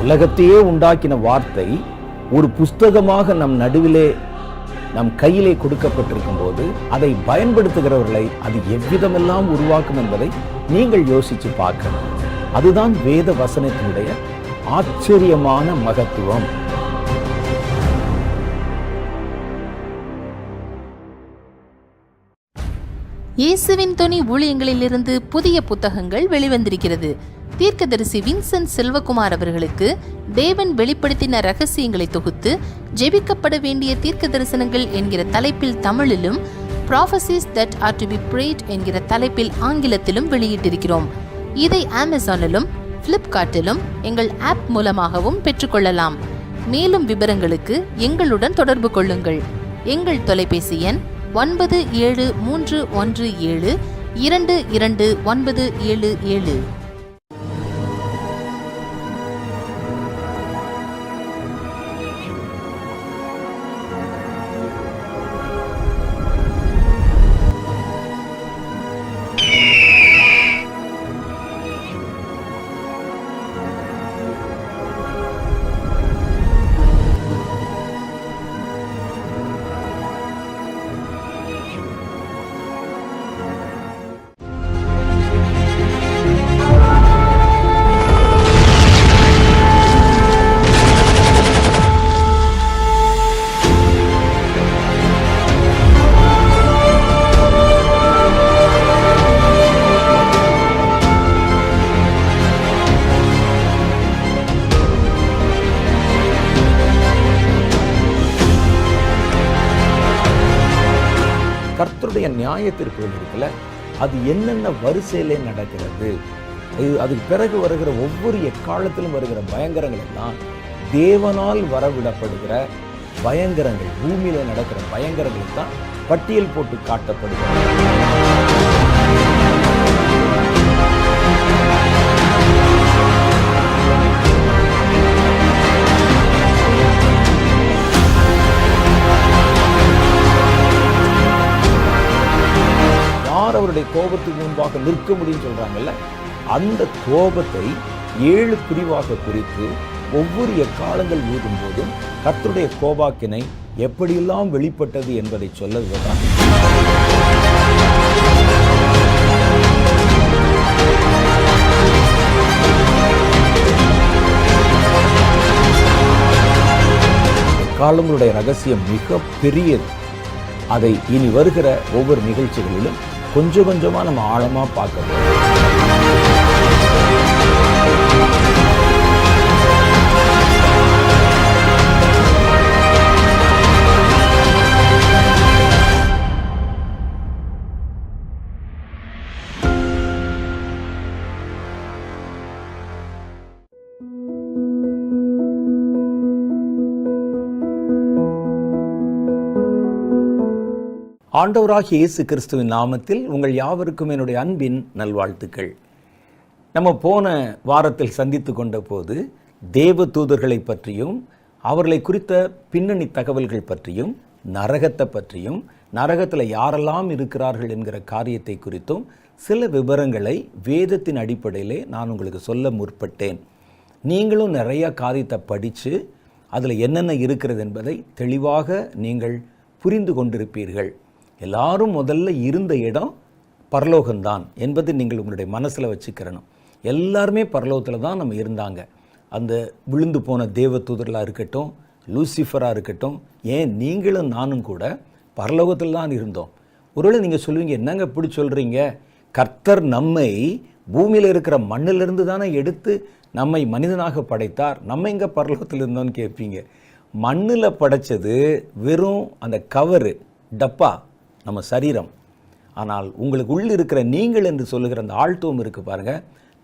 உலகத்தையே உண்டாக்கின வார்த்தை ஒரு புஸ்தகமாக நம் நடுவிலே நம் கையிலே கொடுக்கப்பட்டிருக்கும் போது அதை பயன்படுத்துகிறவர்களை அது எவ்விதமெல்லாம் உருவாக்கும் என்பதை நீங்கள் யோசிச்சு பார்க்கணும். அதுதான் வேத வசனத்தினுடைய ஆச்சரியமான மகத்துவம். இயேசுவின் தொனி ஊழியங்களிலிருந்து புதிய புத்தகங்கள் வெளிவந்திருக்கிறது. தீர்க்கதரிசி வின்சென்ட் செல்வகுமார் அவர்களுக்கு தேவன் வெளிப்படுத்தின ரகசியங்களை தொகுத்து ஜெபிக்கப்பட வேண்டிய தீர்க்க தரிசனங்கள் என்கிற தலைப்பில் தமிழிலும், prophecies that are to be prayed என்கிற தலைப்பில் ஆங்கிலத்திலும் வெளியிட்டிருக்கிறோம். இதை அமேசானிலும் பிளிப்கார்ட்டிலும் எங்கள் ஆப் மூலமாகவும் பெற்றுக்கொள்ளலாம். மேலும் விவரங்களுக்கு எங்களுடன் தொடர்பு கொள்ளுங்கள். எங்கள் தொலைபேசி எண் 9317222977. கர்த்தருடைய நியாய தீர்ப்புகள் இருக்குல்ல, அது என்னென்ன வரிசையிலே நடக்கிறது, அதுக்கு பிறகு வருகிற ஒவ்வொரு எக்காலத்திலும் வருகிற பயங்கரங்கள் எல்லாம் தேவனால் வரவிடப்படுகிற பயங்கரங்கள், பூமியில நடக்கிற பயங்கரங்கள் தான் பட்டியல் போட்டு காட்டப்படுகிறது. அவருடைய கோபத்துக்கு முன்பாக நிற்க முடியும் சொல்றாங்கல்ல, அந்த கோபத்தை 7 பிரிவாக குறித்து ஒவ்வொரு எக்காலங்கள் ஊதும் போதும் கர்த்தருடைய கோபாக்கினை எப்படியெல்லாம் வெளிப்பட்டது என்பதை சொல்லுவதுதான். காலங்களுடைய ரகசியம் மிக பெரியது. அதை இனி வருகிற ஒவ்வொரு நிகழ்ச்சிகளிலும் கொஞ்சம் கொஞ்சமா நம்ம ஆழமா பார்க்கணும். ஆண்டவராகிய இயேசு கிறிஸ்துவின் நாமத்தில் உங்கள் யாவருக்கும் என்னுடைய அன்பின் நல்வாழ்த்துக்கள். நம்ம போன வாரத்தில் சந்தித்து கொண்ட போது தேவ தூதர்களை பற்றியும் அவர்களை குறித்த பின்னணி தகவல்கள் பற்றியும் நரகத்தை பற்றியும் நரகத்தில் யாரெல்லாம் இருக்கிறார்கள் என்கிற காரியத்தை குறித்தும் சில விவரங்களை வேதத்தின் அடிப்படையிலே நான் உங்களுக்கு சொல்ல முற்பட்டேன். நீங்களும் நிறைய காரியத்தை படித்து அதில் என்னென்ன இருக்கிறது என்பதை தெளிவாக நீங்கள் புரிந்து கொண்டிருப்பீர்கள். எல்லாரும் முதல்ல இருந்த இடம் பரலோகம்தான் என்பது நீங்கள் உங்களுடைய மனசில் வச்சுக்கிறணும். எல்லாருமே பரலோகத்தில் தான் நம்ம இருந்தாங்க. அந்த விழுந்து போன தேவ தூதர்களாக இருக்கட்டும், லூசிஃபராக இருக்கட்டும், ஏன் நீங்களும் நானும் கூட பரலோகத்தில் தான் இருந்தோம். ஒருவேளை நீங்கள் சொல்லுவீங்க, என்னங்க இப்படி சொல்கிறீங்க, கர்த்தர் நம்மை பூமியில் இருக்கிற மண்ணிலிருந்து தானே எடுத்து நம்மை மனிதனாக படைத்தார், நம்ம எங்கே பரலோகத்தில் இருந்தோன்னு கேட்பீங்க. மண்ணில் படைச்சது வெறும் அந்த கவரு, டப்பா, நம்ம சரீரம். ஆனால் உங்களுக்கு உள்ள இருக்கிற நீங்கள் என்று சொல்லுகிற அந்த ஆழ்த்துவம் இருக்கு பாருங்க,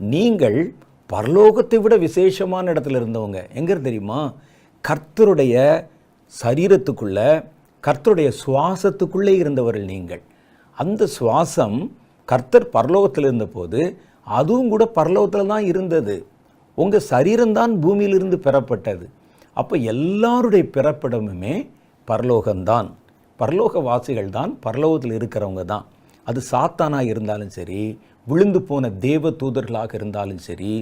நீங்கள் பரலோகத்தை விட விசேஷமான இடத்துல இருந்தவங்க. எங்க தெரியுமா? கர்த்தருடைய சரீரத்துக்குள்ள, கர்த்தருடைய சுவாசத்துக்குள்ளே இருந்தவர்கள் நீங்கள். அந்த சுவாசம் கர்த்தர் பரலோகத்தில் இருந்தபோது அதுவும் கூட பரலோகத்தில் தான் இருந்தது. உங்கள் சரீரம்தான் பூமியிலிருந்து பெறப்பட்டது. அப்போ எல்லாருடைய பிறப்பிடமுமே பரலோகம்தான். பரலோக வாசிகள் தான், பரலோகத்தில் இருக்கிறவங்க தான். அது சாத்தானாக இருந்தாலும் சரி, விழுந்து போன தேவ தூதர்களாக இருந்தாலும் சரி,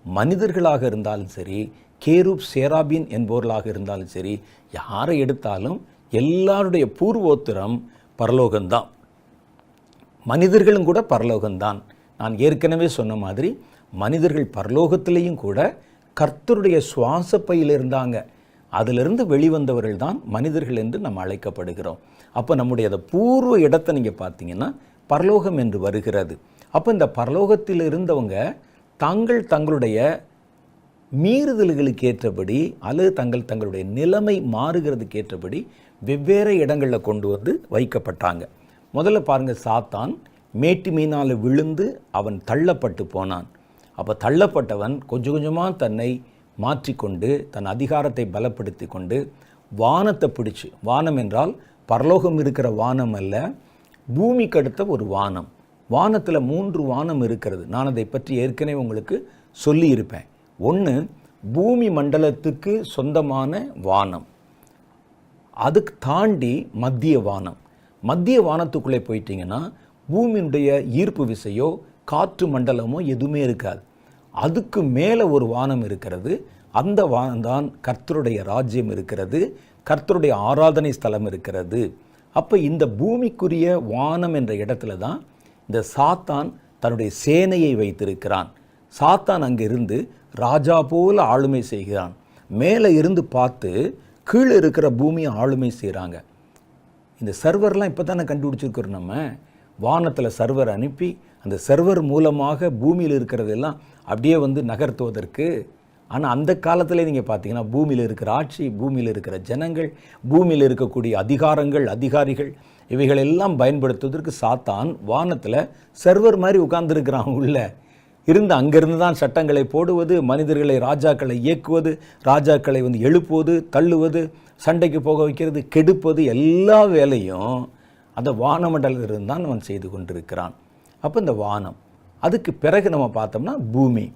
மனிதர்களாக இருந்தாலும் சரி, கேரூப் சேராபின் என்பவர்களாக இருந்தாலும் சரி, யாரை எடுத்தாலும் எல்லாருடைய பூர்வோத்திரம் பரலோகம்தான். மனிதர்களும் கூட பரலோகம்தான். நான் ஏற்கனவே சொன்ன மாதிரி மனிதர்கள் பரலோகத்திலையும் கூட கர்த்தருடைய சுவாச பையில் இருந்தாங்க. அதிலிருந்து வெளிவந்தவர்கள் தான் மனிதர்கள் என்று நம்ம அழைக்கப்படுகிறோம். அப்போ நம்முடைய அந்த பூர்வ இடத்தை நீங்கள் பார்த்தீங்கன்னா பரலோகம் என்று வருகிறது. அப்போ இந்த பரலோகத்தில் இருந்தவங்க தங்களுடைய மீறுதல்களுக்கு ஏற்றபடி அல்லது தங்களுடைய நிலைமை மாறுகிறதுக்கு ஏற்றபடி வெவ்வேறு இடங்களில் கொண்டு வந்து வைக்கப்பட்டாங்க. முதல்ல பாருங்கள், சாத்தான் மேட்டு மீனால் விழுந்து அவன் தள்ளப்பட்டு போனான். அப்போ தள்ளப்பட்டவன் கொஞ்சம் கொஞ்சமாக தன்னை மாற்றிக்கொண்டு தன் அதிகாரத்தை பலப்படுத்தி கொண்டு வானத்தை பிடிச்சு, வானம் என்றால் பரலோகம் இருக்கிற வானம் அல்ல, பூமிக்கு அடுத்த ஒரு வானம். வானத்தில் 3 வானம் இருக்கிறது. நான் அதை பற்றி ஏற்கனவே உங்களுக்கு சொல்லியிருப்பேன். ஒன்று பூமி மண்டலத்துக்கு சொந்தமான வானம், அதுக்கு தாண்டி மத்திய வானம். மத்திய வானத்துக்குள்ளே போயிட்டீங்கன்னா பூமியினுடைய ஈர்ப்பு விசையோ காற்று மண்டலமோ எதுவுமே இருக்காது. அதுக்கு மேலே ஒரு வானம் இருக்கிறது. அந்த வானம்தான் கர்த்தருடைய ராஜ்யம் இருக்கிறது, கர்த்தருடைய ஆராதனை ஸ்தலம் இருக்கிறது. அப்போ இந்த பூமிக்குரிய வானம் என்ற இடத்துல தான் இந்த சாத்தான் தன்னுடைய சேனையை வைத்திருக்கிறான். சாத்தான் அங்கிருந்து ராஜா போல ஆளுமை செய்கிறான். மேலே இருந்து பார்த்து கீழே இருக்கிற பூமியை ஆளுமை செய்கிறாங்க. இந்த சர்வர்லாம் இப்போ தானே கண்டுபிடிச்சிருக்கிறோம். நம்ம வானத்தில் சர்வர் அனுப்பி அந்த சர்வர் மூலமாக பூமியில் இருக்கிறதெல்லாம் அப்படியே வந்து நகர்த்துவதற்கு. ஆனால் அந்த காலத்தில் நீங்கள் பார்த்தீங்கன்னா பூமியில் இருக்கிற ஆட்சி, பூமியில் இருக்கிற ஜனங்கள், பூமியில் இருக்கக்கூடிய அதிகாரிகள் இவைகளெல்லாம் பயன்படுத்துவதற்கு சாத்தான் வானத்தில் சர்வர் மாதிரி உட்கார்ந்துருக்கிறான். உள்ள இருந்து அங்கிருந்து தான் சட்டங்களை போடுவது, மனிதர்களை ராஜாக்களை இயக்குவது, ராஜாக்களை வந்து எழுப்புவது, தள்ளுவது, சண்டைக்கு போக வைக்கிறது, கெடுப்பது, எல்லா வேலையும் அந்த வானமண்டலத்திலிருந்து தான் அவன் செய்து கொண்டிருக்கிறான். அப்போ இந்த வானம், அதுக்கு பிறகு நம்ம பார்த்தோம்னா பூமி.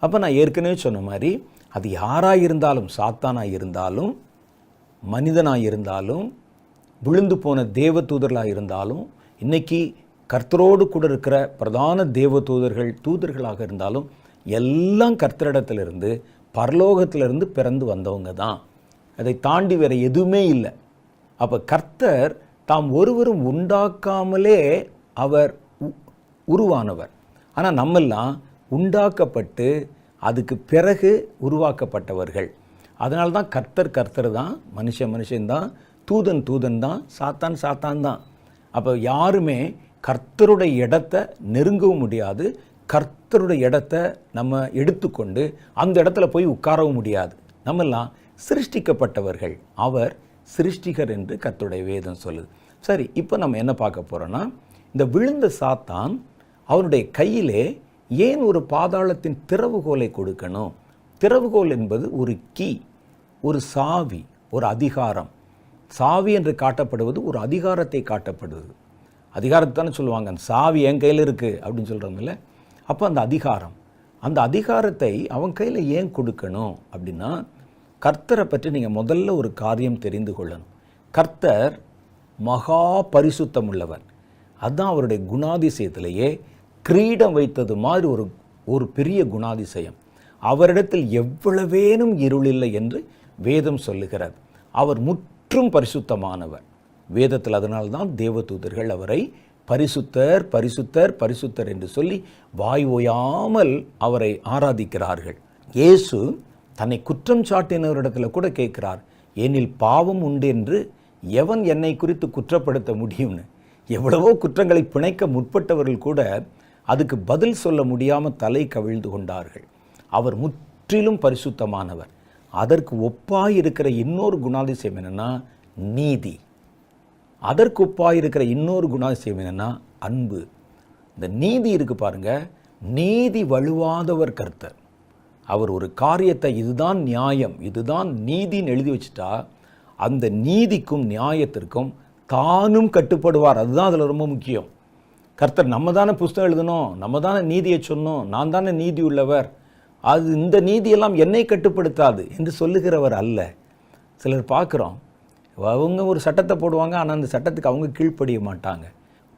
அப்போ நான் ஏற்கனவே சொன்ன மாதிரி அது யாராக இருந்தாலும், சாத்தானாக இருந்தாலும், மனிதனாக இருந்தாலும், விழுந்து போன தேவதூதர்களாக இருந்தாலும், இன்றைக்கி கர்த்தரோடு கூட இருக்கிற பிரதான தேவதூதர்கள் தூதர்களாக இருந்தாலும் எல்லாம் கர்த்தரிடத்திலிருந்து பரலோகத்திலிருந்து பிறந்து வந்தவங்க தான். அதை தாண்டி வேறு எதுவுமே இல்லை. அப்போ கர்த்தர் தாம் ஒருவரும் உண்டாக்காமலே அவர் உருவானவர். ஆனால் நம்மெல்லாம் உண்டாக்கப்பட்டு அதுக்கு பிறகு உருவாக்கப்பட்டவர்கள். அதனால தான் கர்த்தர் தான், மனுஷன்தான், தூதன் தான், சாத்தான் தான். அப்போ யாருமே கர்த்தருடைய இடத்தை நெருங்கவும் முடியாது, கர்த்தருடைய இடத்தை நம்ம எடுத்துக்கொண்டு அந்த இடத்துல போய் உட்காரவும் முடியாது. நம்மெல்லாம் சிருஷ்டிக்கப்பட்டவர்கள். அவர் சிருஷ்டிகர் என்று கர்த்தருடைய வேதம் சொல்லுது. சரி, இப்போ நம்ம என்ன பார்க்க போகிறோன்னா, இந்த விழுந்த சாத்தான் அவருடைய கையிலே ஏன் ஒரு பாதாளத்தின் திறவுகோலை கொடுக்கணும்? திறவுகோல் என்பது ஒரு கீ, ஒரு சாவி, ஒரு அதிகாரம். சாவி என்று காட்டப்படுவது ஒரு அதிகாரத்தை காட்டப்படுவது. அதிகாரத்தை தானே சொல்லுவாங்க, அந்த சாவி என் கையில் இருக்குது அப்படின்னு சொல்கிறோம்ல. அப்போ அந்த அதிகாரத்தை அவன் கையில் ஏன் கொடுக்கணும் அப்படின்னா, கர்த்தரை பற்றி நீங்கள் முதல்ல ஒரு காரியம் தெரிந்து கொள்ளணும். கர்த்தர் மகா பரிசுத்தம் உள்ளவர். அதுதான் அவருடைய குணாதிசயத்திலேயே கிரீடம் வைத்தது மாதிரி ஒரு பெரிய குணாதிசயம். அவரிடத்தில் எவ்வளவேனும் இருளில்லை என்று வேதம் சொல்லுகிறது. அவர் முற்றும் பரிசுத்தமானவர். வேதத்தில் அதனால்தான் தேவதூதர்கள் அவரை பரிசுத்தர் பரிசுத்தர் பரிசுத்தர் என்று சொல்லி வாய் ஓயாமல் அவரை ஆராதிக்கிறார்கள். இயேசு தன்னை குற்றம் சாட்டினவரிடத்தில் கூட கேட்கிறார், ஏனில் பாவம் உண்டு என்று எவன் என்னை குறித்து குற்றப்படுத்த முடியும்னு. எவ்வளவோ குற்றங்களை பிணைக்க முற்பட்டவர்கள் கூட அதுக்கு பதில் சொல்ல முடியாமல் தலை கவிழ்ந்து கொண்டார்கள். அவர் முற்றிலும் பரிசுத்தமானவர். அதற்கு ஒப்பாயிருக்கிற இன்னொரு குணாதிசயம் என்னென்னா நீதி. அதற்கு ஒப்பாயிருக்கிற இன்னொரு குணாதிசயம் என்னென்னா அன்பு. இந்த நீதி இருக்குது பாருங்க, நீதி வழுவாதவர் கர்த்தர். அவர் ஒரு காரியத்தை இதுதான் நியாயம், இதுதான் நீதின்னு எழுதி வச்சுட்டா அந்த நீதிக்கும் நியாயத்திற்கும் தானும் கட்டுப்படுவார். அதுதான் அதில் ரொம்ப முக்கியம். கர்த்தர் நம்ம தானே புஸ்தகம் எழுதணும், நம்ம தானே நீதியை சொன்னோம், நான் தானே நீதி உள்ளவர், அது இந்த நீதியெல்லாம் என்னை கட்டுப்படுத்தாது என்று சொல்லுகிறவர் அல்ல. சிலர் பார்க்குறோம், அவங்க ஒரு சட்டத்தை போடுவாங்க, ஆனால் அந்த சட்டத்துக்கு அவங்க கீழ்ப்படிய மாட்டாங்க.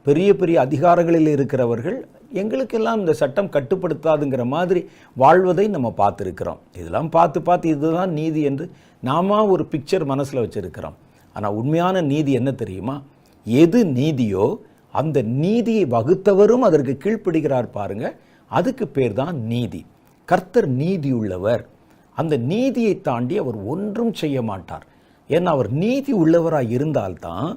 பெரிய பெரிய அதிகாரங்களில் இருக்கிறவர்கள் எங்களுக்கெல்லாம் இந்த சட்டம் கட்டுப்படுத்தாதுங்கிற மாதிரி வாழ்வதை நம்ம பார்த்துருக்கிறோம். இதெல்லாம் பார்த்து இதுதான் நீதி என்று நாம ஒரு பிக்சர் மனசில் வச்சுருக்கிறோம். ஆனால் உண்மையான நீதி என்ன தெரியுமா? எது நீதியோ அந்த நீதியை வகுத்தவரும் அதற்கு கீழ்ப்படுகிறார் பாருங்க, அதுக்கு பேர் தான் நீதி. கர்த்தர் நீதி உள்ளவர். அந்த நீதியை தாண்டி அவர் ஒன்றும் செய்ய மாட்டார். ஏன்னா அவர் நீதி உள்ளவராக இருந்தால்தான்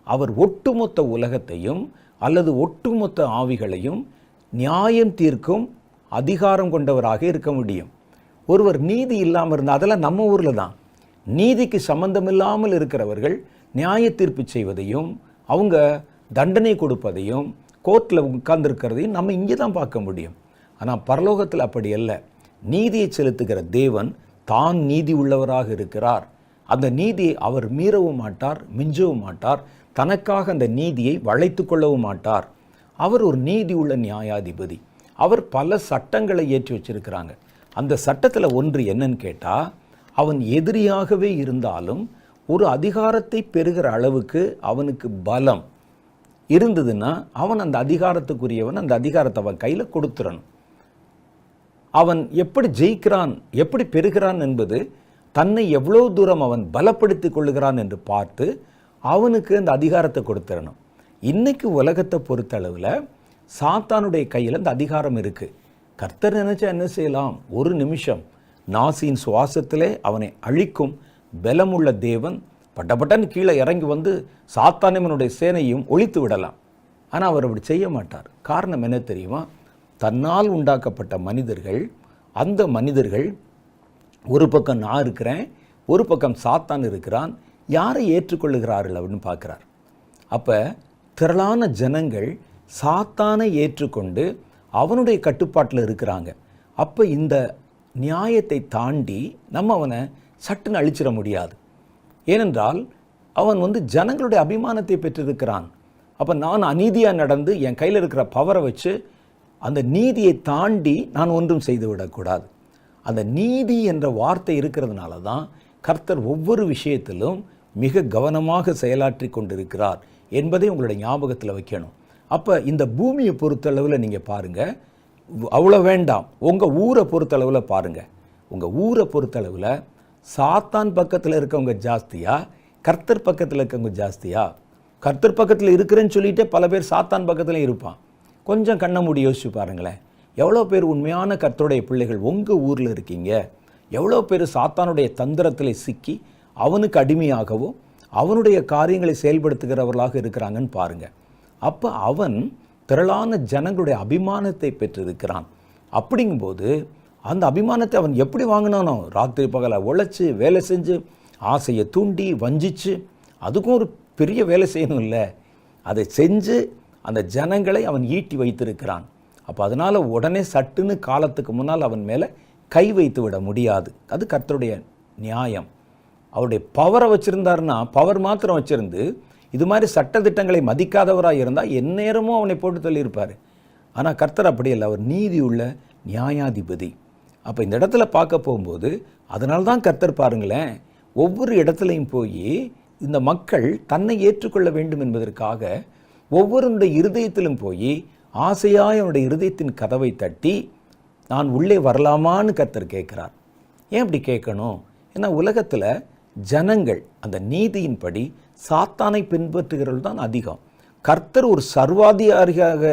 அவர் ஒட்டுமொத்த உலகத்தையும் அல்லது ஒட்டுமொத்த ஆவிகளையும் நியாயம் தீர்க்கும் அதிகாரம் கொண்டவராக இருக்க முடியும். ஒருவர் நீதி இல்லாமல் இருந்தால், அதெல்லாம் நம்ம ஊரில் தான், நீதிக்கு சம்பந்தமில்லாமல் இருக்கிறவர்கள் நியாய தீர்ப்பு செய்வதையும் அவங்க தண்டனை கொடுப்பதையும் கோர்ட்டில் உட்கார்ந்துருக்கிறதையும் நம்ம இங்கே தான் பார்க்க முடியும். ஆனால் பரலோகத்தில் அப்படி அல்ல. நீதியை செலுத்துகிற தேவன் தான் நீதி உள்ளவராக இருக்கிறார். அந்த நீதியை அவர் மீறவும் மாட்டார், மிஞ்சவும் மாட்டார், தனக்காக அந்த நீதியை வளைத்து கொள்ளவும் மாட்டார். அவர் ஒரு நீதி உள்ள நியாயாதிபதி. அவர் பல சட்டங்களை ஏற்றி வச்சிருக்கிறாங்க. அந்த சட்டத்தில் ஒன்று என்னன்னு கேட்டால், அவன் எதிரியாகவே இருந்தாலும் ஒரு அதிகாரத்தை பெறுகிற அளவுக்கு அவனுக்கு பலம் இருந்ததுன்னா அவன் அந்த அதிகாரத்துக்குரியவன், அந்த அதிகாரத்தை அவன் கையில் கொடுத்துடணும். அவன் எப்படி ஜெயிக்கிறான், எப்படி பெறுகிறான் என்பது தன்னை எவ்வளோ தூரம் அவன் பலப்படுத்தி கொள்ளுகிறான் என்று பார்த்து அவனுக்கு அந்த அதிகாரத்தை கொடுத்துடணும். இன்னைக்கு உலகத்தை பொறுத்தளவில் சாத்தானுடைய கையில் அந்த அதிகாரம் இருக்குது. கர்த்தர் நினைச்சா என்ன செய்யலாம்? ஒரு நிமிஷம் நாசியின் சுவாசத்திலே அவனை அழிக்கும் பலமுள்ள தேவன் பட்டப்பட்டன்னு கீழே இறங்கி வந்து சாத்தானியனுடைய சேனையும் ஒழித்து விடலாம். ஆனால் அவர் அப்படி செய்ய மாட்டார். காரணம் என்ன தெரியுமா? தன்னால் உண்டாக்கப்பட்ட மனிதர்கள், அந்த மனிதர்கள் ஒரு பக்கம் நான் இருக்கிறேன், ஒரு பக்கம் சாத்தான் இருக்கிறான், யாரை ஏற்றுக்கொள்ளுகிறார்கள் அப்படின்னு பார்க்குறார். அப்போ திரளான ஜனங்கள் சாத்தானை ஏற்றுக்கொண்டு அவனுடைய கட்டுப்பாட்டில் இருக்கிறாங்க. அப்போ இந்த நியாயத்தை தாண்டி நம்ம அவனை சட்டுன்னு அழிச்சிட முடியாது. ஏனென்றால் அவன் ஜனங்களுடைய அபிமானத்தை பெற்றிருக்கிறான். அப்போ நான் அநீதியாக நடந்து என் கையில் இருக்கிற பவரை வச்சு அந்த நீதியை தாண்டி நான் ஒன்றும் செய்து விடக்கூடாது. அந்த நீதி என்ற வார்த்தை இருக்கிறதுனால தான் கர்த்தர் ஒவ்வொரு விஷயத்திலும் மிக கவனமாக செயலாற்றி கொண்டிருக்கிறார் என்பதை உங்களுடைய ஞாபகத்தில் வைக்கணும். அப்போ இந்த பூமியை பொறுத்தளவில் நீங்கள் பாருங்கள், அவ்வளோ வேண்டாம், உங்கள் ஊரை பொறுத்தளவில் பாருங்கள். உங்கள் ஊரை பொறுத்தளவில் சாத்தான் பக்கத்தில் இருக்கவங்க ஜாஸ்தியா, கர்த்தர் பக்கத்தில் இருக்கவங்க ஜாஸ்தியா? கர்த்தர் பக்கத்தில் இருக்கிறேன்னு சொல்லிட்டு பல பேர் சாத்தான் பக்கத்தில் இருப்பான். கொஞ்சம் கண்ணை மூடி யோசிச்சு பாருங்களேன். எவ்வளோ பேர் உண்மையான கர்த்தருடைய பிள்ளைகள் உங்கள் ஊரில் இருக்கீங்க? எவ்வளோ பேர் சாத்தானுடைய தந்திரத்தில் சிக்கி அவனுக்கு அடிமையாகவும் அவனுடைய காரியங்களை செயல்படுத்துகிறவர்களாக இருக்கிறாங்கன்னு பாருங்கள். அப்போ அவன் திரளான ஜனங்களுடைய அபிமானத்தை பெற்றிருக்கிறான். அப்படிங்கும்போது அந்த அபிமானத்தை அவன் எப்படி வாங்கினானோ? ராத்திரி பகலை உழைச்சி வேலை செஞ்சு ஆசையை தூண்டி வஞ்சிச்சு, அதுக்கும் ஒரு பெரிய வேலை செய்யணும் இல்லை, அதை செஞ்சு அந்த ஜனங்களை அவன் ஈட்டி வைத்திருக்கிறான். அப்போ அதனால் உடனே சட்டுன்னு காலத்துக்கு முன்னால் அவன் மேலே கை வைத்து விட முடியாது. அது கர்த்தருடைய நியாயம். அவருடைய பவரை வச்சுருந்தாருன்னா, பவர் மாத்திரம் வச்சுருந்து இது மாதிரி சட்டத்திட்டங்களை மதிக்காதவராக இருந்தால் எந்நேரமும் அவனை போட்டு தள்ளியிருப்பார். ஆனால் கர்த்தர் அப்படி இல்லை, அவர் நீதி உள்ள நியாயாதிபதி. அப்போ இந்த இடத்துல பார்க்க போகும்போது அதனால்தான் கர்த்தர் பாருங்களேன், ஒவ்வொரு இடத்துலையும் போய் இந்த மக்கள் தன்னை ஏற்றுக்கொள்ள வேண்டும் என்பதற்காக ஒவ்வொருடைய இருதயத்திலும் போய் ஆசையாய் அவனுடைய இருதயத்தின் கதவை தட்டி நான் உள்ளே வரலாமான்னு கர்த்தர் கேட்குறார். ஏன் அப்படி கேட்கணும்? ஏன்னா உலகத்தில் ஜனங்கள் அந்த நீதியின்படி சாத்தானை பின்பற்றுகிறவர்கள் தான் அதிகம். கர்த்தர் ஒரு சர்வாதிகாரியாக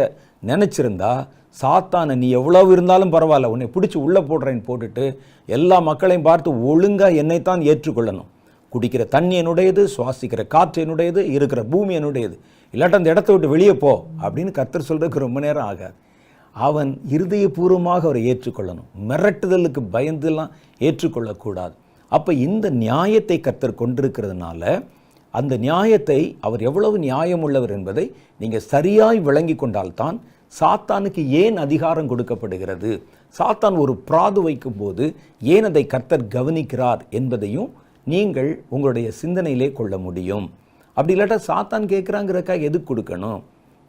நினச்சிருந்தா சாத்தானை நீ எவ்வளவு இருந்தாலும் பரவாயில்ல, உன்னை பிடிச்சி உள்ளே போடுறேன்னு போட்டுட்டு எல்லா மக்களையும் பார்த்து ஒழுங்காக என்னைத்தான் ஏற்றுக்கொள்ளணும். குடிக்கிற தண்ணி என்னுடையது, சுவாசிக்கிற காற்று என்னுடையது, இருக்கிற பூமி என்னுடையது, இல்லாட்ட அந்த இடத்த விட்டு வெளியே போ அப்படின்னு கர்த்தர் சொல்றதுக்கு ரொம்ப நேரம் ஆகாது. அவன் இருதயபூர்வமாக அவரை ஏற்றுக்கொள்ளணும். மிரட்டுதலுக்கு பயந்துலாம் ஏற்றுக்கொள்ளக்கூடாது. அப்போ இந்த நியாயத்தை கர்த்தர் கொண்டிருக்கிறதுனால அந்த நியாயத்தை அவர் எவ்வளவு நியாயம் உள்ளவர் என்பதை நீங்கள் சரியாய் விளங்கி கொண்டால்தான் சாத்தானுக்கு ஏன் அதிகாரம் கொடுக்கப்படுகிறது, சாத்தான் ஒரு பிராது வைக்கும் போது ஏன் அதை கர்த்தர் கவனிக்கிறார் என்பதையும் நீங்கள் உங்களுடைய சிந்தனையிலே கொள்ள முடியும். அப்படி இல்லாட்டா சாத்தான் கேட்குறாங்கிறக்காக எதுக்கு கொடுக்கணும்?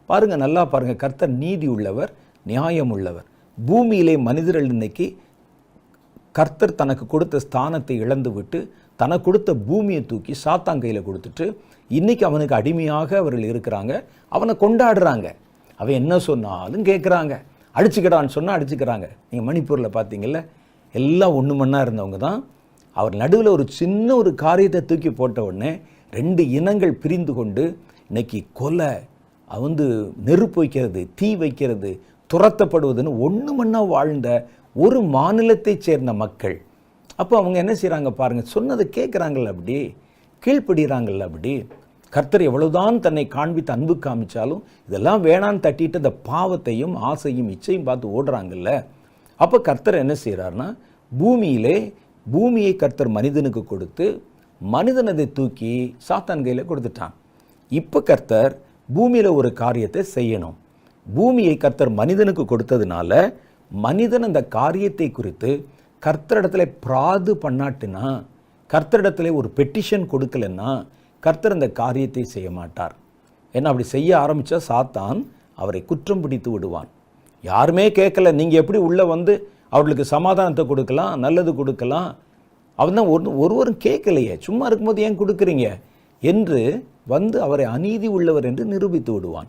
பாருங்கள், நல்லா பாருங்கள், கர்த்தர் நீதி உள்ளவர், நியாயம் உள்ளவர். பூமியிலே மனிதர்கள் இன்னைக்கு கர்த்தர் தனக்கு கொடுத்த ஸ்தானத்தை இழந்து விட்டு தனக்கு கொடுத்த பூமியை தூக்கி சாத்தான் கையில் கொடுத்துட்டு இன்னைக்கு அவனுக்கு அடிமையாக அவர்கள் இருக்கிறாங்க, அவனை கொண்டாடுறாங்க. அவன் என்ன சொன்னாலும் கேட்குறாங்க. அடிச்சுக்கடான்னு சொன்னால் அடிச்சுக்கிறாங்க. நீங்கள் மணிப்பூரில் பார்த்தீங்கல்ல, எல்லாம் ஒன்று மண்ணா இருந்தவங்க தான். அவர் நடுவில் ஒரு சின்ன ஒரு காரியத்தை தூக்கி போட்ட உடனே 2 இனங்கள் பிரிந்து கொண்டு இன்னைக்கு கொலை, நெருப்பு வைக்கிறது, தீ வைக்கிறது, துரத்தப்படுவதுன்னு ஒன்று மண்ணா வாழ்ந்த ஒரு மாநிலத்தைச் சேர்ந்த மக்கள். அப்போ அவங்க என்ன செய்கிறாங்க பாருங்கள், சொன்னதை கேட்குறாங்கல்ல, அப்படி கீழ்ப்படுகிறாங்கல்ல. அப்படி கர்த்தர் எவ்வளவுதான் தன்னை காண்பித்து அன்பு காமிச்சாலும் இதெல்லாம் வேணான்னு தட்டிட்டு அந்த பாவத்தையும் ஆசையும் இச்சையும் பார்த்து ஓடுறாங்கல்ல. அப்போ கர்த்தர் என்ன செய்கிறார்னா, பூமியை கர்த்தர் மனிதனுக்கு கொடுத்து மனிதன் அதை தூக்கி சாத்தான் கையில் கொடுத்துட்டான். இப்போ கர்த்தர் பூமியில் ஒரு காரியத்தை செய்யணும். பூமியை கர்த்தர் மனிதனுக்கு கொடுத்ததுனால மனிதன் அந்த காரியத்தை குறித்து கர்த்தரிடத்துல பிராது பண்ணாட்டுனா, கர்த்தரிடத்துல ஒரு பெட்டிஷன் கொடுக்கலன்னா கர்த்தர் அந்த காரியத்தை செய்ய மாட்டார். ஏன்னா அப்படி செய்ய ஆரம்பித்தா சாத்தான் அவரை குற்றம் பிடித்து விடுவான். யாருமே கேட்கல, நீங்கள் எப்படி உள்ளே அவர்களுக்கு சமாதானத்தை கொடுக்கலாம், நல்லது கொடுக்கலாம், அவன் தான் ஒருவரும் கேட்கலையே, சும்மா இருக்கும்போது ஏன் கொடுக்குறீங்க என்று அவரை அநீதி உள்ளவர் என்று நிரூபித்து விடுவான்.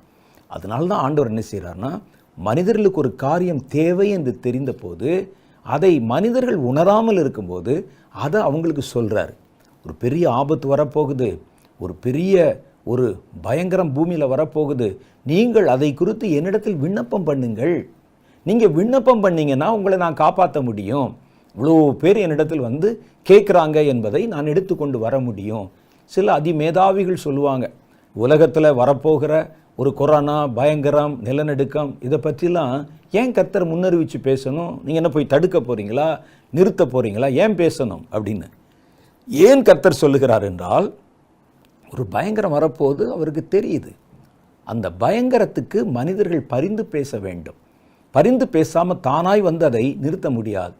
அதனால தான் ஆண்டவர் என்ன செய்கிறார்னா, மனிதர்களுக்கு ஒரு காரியம் தேவை என்று தெரிந்த போது அதை மனிதர்கள் உணராமல் இருக்கும்போது அதை அவங்களுக்கு சொல்கிறார். ஒரு பெரிய ஆபத்து வரப்போகுது, ஒரு பயங்கரம் பூமியில் வரப்போகுது, நீங்கள் அதை குறித்து என்னிடத்தில் விண்ணப்பம் பண்ணுங்கள். நீங்கள் விண்ணப்பம் பண்ணீங்கன்னா உங்களை நான் காப்பாற்ற முடியும். இவ்வளோ பேர் என்னிடத்தில் கேட்குறாங்க என்பதை நான் எடுத்துக்கொண்டு வர முடியும். சில அதிமேதாவிகள் சொல்லுவாங்க, உலகத்தில் வரப்போகிற ஒரு கொரோனா, பயங்கரம், நிலநடுக்கம், இதை பற்றிலாம் ஏன் கர்த்தர் முன்னறிவிச்சு பேசணும்? நீங்கள் என்ன போய் தடுக்க போகிறீங்களா, நிறுத்த போகிறீங்களா, ஏன் பேசணும் அப்படின்னு. ஏன் கர்த்தர் சொல்லுகிறார் என்றால், ஒரு பயங்கரம் வரப்போது அவருக்கு தெரியுது. அந்த பயங்கரத்துக்கு மனிதர்கள் பரிந்து பேச வேண்டும். பரிந்து பேசாமல் தானாய் அதை நிறுத்த முடியாது.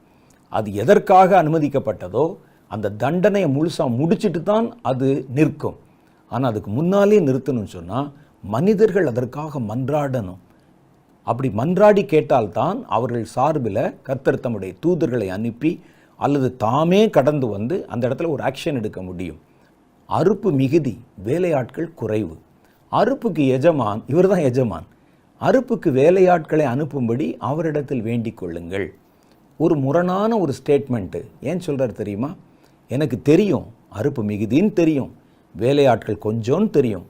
அது எதற்காக அனுமதிக்கப்பட்டதோ அந்த தண்டனையை முழுசாக முடிச்சுட்டு தான் அது நிற்கும். ஆனால் அதுக்கு முன்னாலே நிறுத்தணும்னு சொன்னால் மனிதர்கள் அதற்காக மன்றாடணும். அப்படி மன்றாடி கேட்டால்தான் அவர்கள் சார்பில் கர்த்தர் தம்முடைய தூதர்களை அனுப்பி அல்லது தாமே கடந்து அந்த இடத்துல ஒரு ஆக்ஷன் எடுக்க முடியும். அறுப்பு மிகுதி, வேலையாட்கள் குறைவு. அறுப்புக்கு எஜமான் இவர் தான் எஜமான். அறுப்புக்கு வேலையாட்களை அனுப்பும்படி அவரிடத்தில் வேண்டிக் கொள்ளுங்கள். ஒரு முரணான ஒரு ஸ்டேட்மெண்ட்டு. ஏன் சொல்கிறார் தெரியுமா? எனக்கு தெரியும் அறுப்பு மிகுதின்னு தெரியும், வேலையாட்கள் கொஞ்சோன்னு தெரியும்,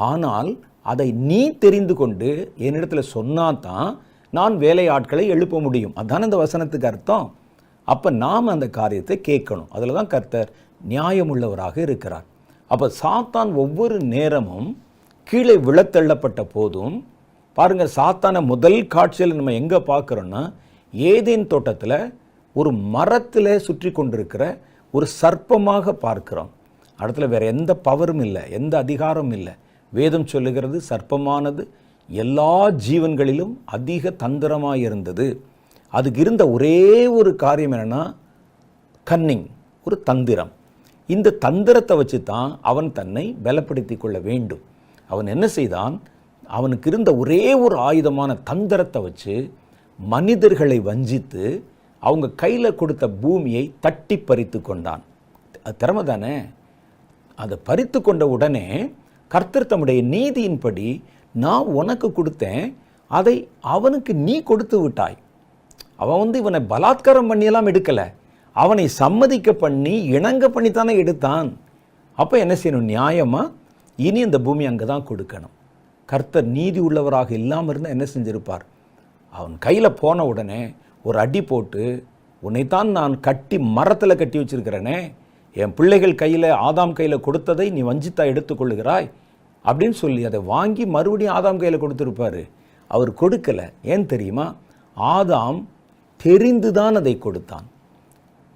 ஆனால் அதை நீ தெரிந்து கொண்டு என்னிடத்தில் சொன்னாதான் நான் வேலையாட்களை எழுப்ப முடியும். அதுதான் இந்த வசனத்துக்கு அர்த்தம். அப்போ நாம் அந்த காரியத்தை கேட்கணும். அதில் தான் கர்த்தர் நியாயமுள்ளவராக இருக்கிறார். அப்போ சாத்தான் ஒவ்வொரு நேரமும் கீழே விழத்தள்ளப்பட்ட போதும் பாருங்கள், சாத்தான முதல் காட்சியில் நம்ம எங்கே பார்க்குறோன்னா, ஏதேன் தோட்டத்தில் ஒரு மரத்தில் சுற்றி கொண்டிருக்கிற ஒரு சர்ப்பமாக பார்க்கிறோம். இடத்துல வேறு எந்த பவரும் இல்லை, எந்த அதிகாரமும் இல்லை. வேதம் சொல்லுகிறது சர்ப்பமானது எல்லா ஜீவன்களிலும் அதிக தந்திரமாக இருந்தது. அதுக்கு இருந்த ஒரே ஒரு காரியம் என்னென்னா கன்னிங், ஒரு தந்திரம். இந்த தந்திரத்தை வச்சு தான் அவன் தன்னை பலப்படுத்தி கொள்ள வேண்டும். அவன் என்ன செய்தான்? அவனுக்கு இருந்த ஒரே ஒரு ஆயுதமான தந்திரத்தை வச்சு மனிதர்களை வஞ்சித்து அவங்க கையில் கொடுத்த பூமியை தட்டி பறித்து கொண்டான். அது திறமை தானே. அதை பறித்து கொண்ட உடனே கர்த்தர் தம்முடைய நீதியின்படி நான் உனக்கு கொடுத்தேன், அதை அவனுக்கு நீ கொடுத்து விட்டாய். அவன் இவனை பலாத்காரம் பண்ணியெல்லாம் எடுக்கலை, அவனை சம்மதிக்க பண்ணி இணங்க பண்ணித்தானே எடுத்தான். அப்போ என்ன செய்யணும்? நியாயமாக இனி இந்த பூமி அங்கே தான் கொடுக்கணும். கர்த்தர் நீதி உள்ளவராக இல்லாமல் இருந்தால் என்ன செஞ்சிருப்பார்? அவன் கையில் போன உடனே ஒரு அடி போட்டு, உன்னைத்தான் நான் கட்டி மரத்தில் கட்டி வச்சிருக்கிறேனே, என் பிள்ளைகள் கையில் ஆதாம் கையில் கொடுத்ததை நீ வஞ்சித்தா எடுத்துக்கொள்ளுகிறாய் அப்படின்னு சொல்லி அதை வாங்கி மறுபடியும் ஆதாம் கையில் கொடுத்துருப்பார். அவர் கொடுக்கலை. ஏன் தெரியுமா? ஆதாம் தெரிந்து தான் அதை கொடுத்தான்.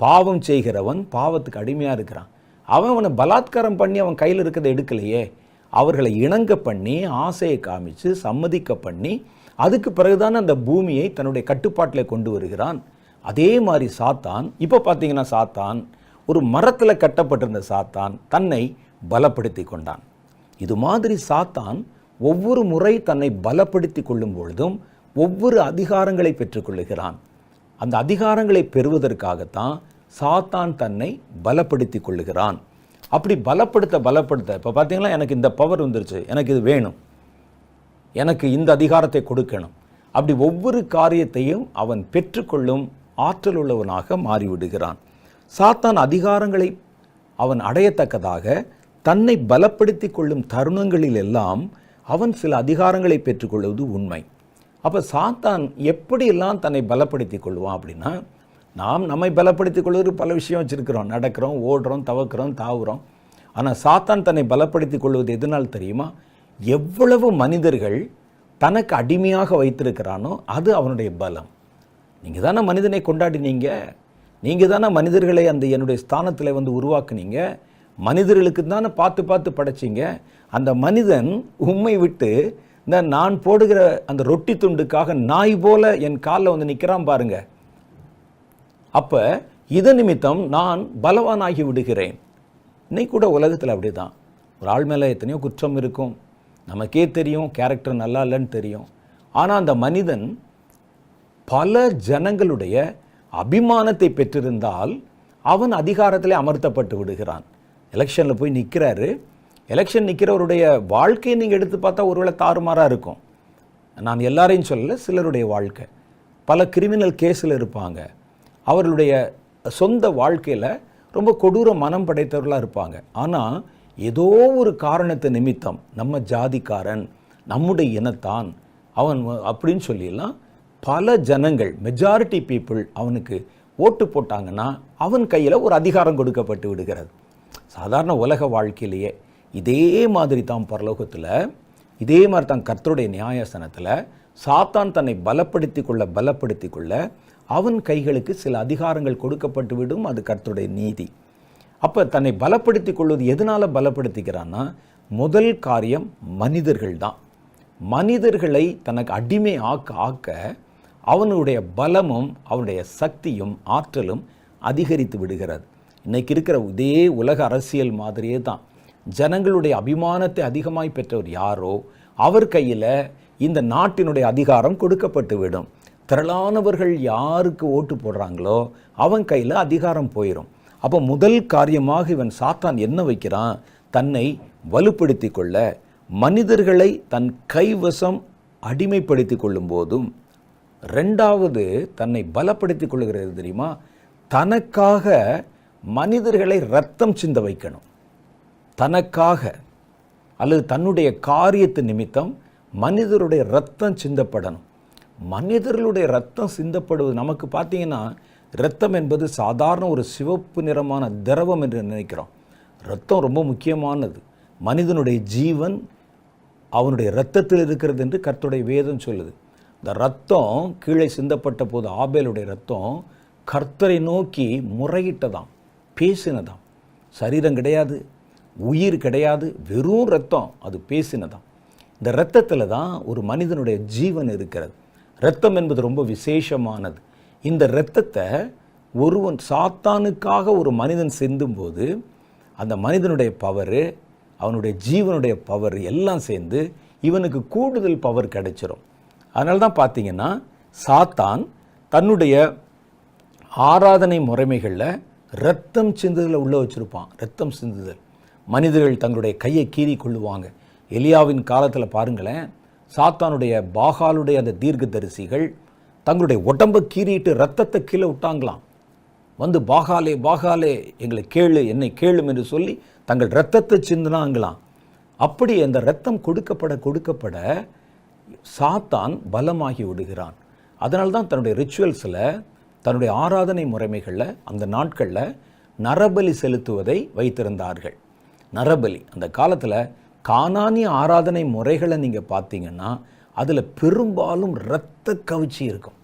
பாவம் செய்கிறவன் பாவத்துக்கு அடிமையாக இருக்கிறான். அவனை பலாத்காரம் பண்ணி அவன் கையில் இருக்கிறத எடுக்கலையே. அவர்களை இணங்க பண்ணி ஆசையை காமிச்சு சம்மதிக்க பண்ணி அதுக்கு பிறகுதான் அந்த பூமியை தன்னுடைய கட்டுப்பாட்டில் கொண்டு வருகிறான். அதே மாதிரி சாத்தான், இப்போ பார்த்தீங்கன்னா சாத்தான் ஒரு மரத்தில் கட்டப்பட்டிருந்த சாத்தான் தன்னை பலப்படுத்தி கொண்டான். இது மாதிரி சாத்தான் ஒவ்வொரு முறை தன்னை பலப்படுத்தி கொள்ளும் பொழுதும் ஒவ்வொரு அதிகாரங்களை பெற்றுக்கொள்ளுகிறான். அந்த அதிகாரங்களை பெறுவதற்காகத்தான் சாத்தான் தன்னை பலப்படுத்தி கொள்ளுகிறான். அப்படி பலப்படுத்த இப்போ பார்த்தீங்கன்னா எனக்கு இந்த பவர் வந்துருச்சு, எனக்கு இது வேணும், எனக்கு இந்த அதிகாரத்தை கொடுக்கணும். அப்படி ஒவ்வொரு காரியத்தையும் அவன் பெற்றுக்கொள்ளும் ஆற்றல் உள்ளவனாக மாறிவிடுகிறான். சாத்தான் அதிகாரங்களை அவன் அடையத்தக்கதாக தன்னை பலப்படுத்தி கொள்ளும் தருணங்களில் எல்லாம் அவன் சில அதிகாரங்களை பெற்றுக்கொள்வது உண்மை. அப்போ சாத்தான் எப்படியெல்லாம் தன்னை பலப்படுத்தி கொள்வான் அப்படின்னா, நாம் நம்மை பலப்படுத்தி கொள்வது பல விஷயம் வச்சுருக்கிறோம், நடக்கிறோம், ஓடுறோம், தவக்கிறோம், தாவுறோம். ஆனால் சாத்தான் தன்னை பலப்படுத்தி கொள்வது எதனால் தெரியுமா? எவ்வளவு மனிதர்கள் தனக்கு அடிமையாக வைத்திருக்கிறானோ அது அவனுடைய பலம். நீங்கள் தானே மனிதனை கொண்டாடினீங்க, நீங்கள் தானே மனிதர்களை அந்த என்னுடைய ஸ்தானத்தில் வந்து உருவாக்குனீங்க, மனிதர்களுக்கு தானே பார்த்து பார்த்து படைச்சிங்க. அந்த மனிதன் உம்மை விட்டு இந்த நான் போடுகிற அந்த ரொட்டி துண்டுக்காக நாய் போல என் காலில் வந்து நிற்கிறான் பாருங்க. அப்போ இதன் நிமித்தம் நான் பலவானாகி விடுகிறேன். இன்னைக்கு கூட உலகத்தில் அப்படி தான். ஒரு ஆள் மேலே எத்தனையோ குற்றம் இருக்கும், நமக்கே தெரியும், கேரக்டர் நல்லா இல்லைன்னு தெரியும். ஆனால் அந்த மனிதன் பல ஜனங்களுடைய அபிமானத்தை பெற்றிருந்தால் அவன் அதிகாரத்திலே அமர்த்தப்பட்டு விடுகிறான். எலெக்ஷனில் போய் நிற்கிறாரு. எலெக்ஷன் நிற்கிறவருடைய வாழ்க்கையை நீங்கள் எடுத்து பார்த்தா ஒருவேளை தாறுமாறாக இருக்கும். நான் எல்லாரையும் சொல்லலை, சிலருடைய வாழ்க்கை பல கிரிமினல் கேஸில் இருப்பாங்க. அவர்களுடைய சொந்த வாழ்க்கையில் ரொம்ப கொடூர மனம் படைத்தவர்களாக இருப்பாங்க. ஆனால் ஏதோ ஒரு காரணத்தை நிமித்தம் நம்ம ஜாதிக்காரன், நம்முடைய இனத்தான் அவன் அப்படின்னு சொல்லிடலாம், பல ஜனங்கள், மெஜாரிட்டி பீப்புள் அவனுக்கு ஓட்டு போட்டாங்கன்னா அவன் கையில் ஒரு அதிகாரம் கொடுக்கப்பட்டு விடுகிறது. சாதாரண உலக வாழ்க்கையிலேயே இதே மாதிரி தான் பரலோகத்தில், இதே மாதிரி தான் கர்த்தருடைய நியாயாசனத்தில் சாத்தான் தன்னை பலப்படுத்தி கொள்ள அவன் கைகளுக்கு சில அதிகாரங்கள் கொடுக்கப்பட்டு விடும். அது கர்த்தருடைய நீதி. அப்போ தன்னை பலப்படுத்தி கொள்வது எதனால் பலப்படுத்திக்கிறான்னா, முதல் காரியம் மனிதர்கள் தான். மனிதர்களை தனக்கு அடிமை ஆக்க அவனுடைய பலமும் அவனுடைய சக்தியும் ஆற்றலும் அதிகரித்து விடுகிறது. இன்றைக்கி இருக்கிற இதே உலக அரசியல் மாதிரியே தான். ஜனங்களுடைய அபிமானத்தை அதிகமாய் பெற்றவர் யாரோ அவர் கையில் இந்த நாட்டினுடைய அதிகாரம் கொடுக்கப்பட்டு விடும். திரளானவர்கள் யாருக்கு ஓட்டு போடுறாங்களோ அவன் கையில் அதிகாரம் போயிடும். அப்போ முதல் காரியமாக இவன் சாத்தான் என்ன வைக்கிறான்? தன்னை வலுப்படுத்தி கொள்ள, மனிதர்களை தன் கைவசம் அடிமைப்படுத்தி கொள்ளும் போதும், ரெண்டாவது தன்னை பலப்படுத்தி கொள்ளுகிறது தெரியுமா? தனக்காக மனிதர்களை ரத்தம் சிந்த வைக்கணும். தனக்காக அல்லது தன்னுடைய காரியத்து நிமித்தம் மனிதருடைய ரத்தம் சிந்தப்படணும். மனிதர்களுடைய ரத்தம் சிந்தப்படுவது நமக்கு பார்த்தீங்கன்னா, இரத்தம் என்பது சாதாரண ஒரு சிவப்பு நிறமான திரவம் என்று நினைக்கிறோம். இரத்தம் ரொம்ப முக்கியமானது. மனிதனுடைய ஜீவன் அவனுடைய இரத்தத்தில் இருக்கிறது என்று கர்த்தருடைய வேதம் சொல்லுது. இந்த ரத்தம் கீழே சிந்தப்பட்ட போது ஆபேலுடைய ரத்தம் கர்த்தரை நோக்கி முறையிட்டதாம், பேசினதாம். சரீரம் கிடையாது, உயிர் கிடையாது, வெறும் ரத்தம், அது பேசினதாம். இந்த இரத்தத்தில் தான் ஒரு மனிதனுடைய ஜீவன் இருக்கிறது. இரத்தம் என்பது ரொம்ப விசேஷமானது. இந்த இரத்தத்தை ஒருவன் சாத்தானுக்காக ஒரு மனிதன் சிந்தும்போது அந்த மனிதனுடைய பவரு, அவனுடைய ஜீவனுடைய பவர் எல்லாம் சேர்ந்து இவனுக்கு கூடுதல் பவர் கிடைச்சிரும். அதனால தான் பார்த்தீங்கன்னா, சாத்தான் தன்னுடைய ஆராதனை முறைமைகளில் இரத்தம் சிந்துதலை உள்ள வச்சுருப்பான். இரத்தம் சிந்துதல், மனிதர்கள் தங்களுடைய கையை கீறி கொள்ளுவாங்க. எலியாவின் காலத்தில் பாருங்களேன், சாத்தானுடைய பாகாலுடைய அந்த தீர்க்கதரிசிகள் தங்களுடைய உடம்பை கீறிட்டு ரத்தத்தை கீழே விட்டாங்களாம். வந்து பாகாலே பாகாலே எங்களை கேளு, என்னை கேளும் என்று சொல்லி தங்கள் இரத்தத்தை சிந்தினாங்களாம். அப்படி அந்த இரத்தம் கொடுக்கப்பட சாத்தான் பலமாகி விடுகிறான். அதனால தான் தன்னுடைய ரிச்சுவல்ஸில், தன்னுடைய ஆராதனை முறைமைகளில் அந்த நாட்களில் நரபலி செலுத்துவதை வைத்திருந்தார்கள். நரபலி அந்த காலத்தில் கானானிய ஆராதனை முறைகளை நீங்கள் பார்த்தீங்கன்னா அதில் பெரும்பாலும் இரத்த கவிச்சி இருக்கும்.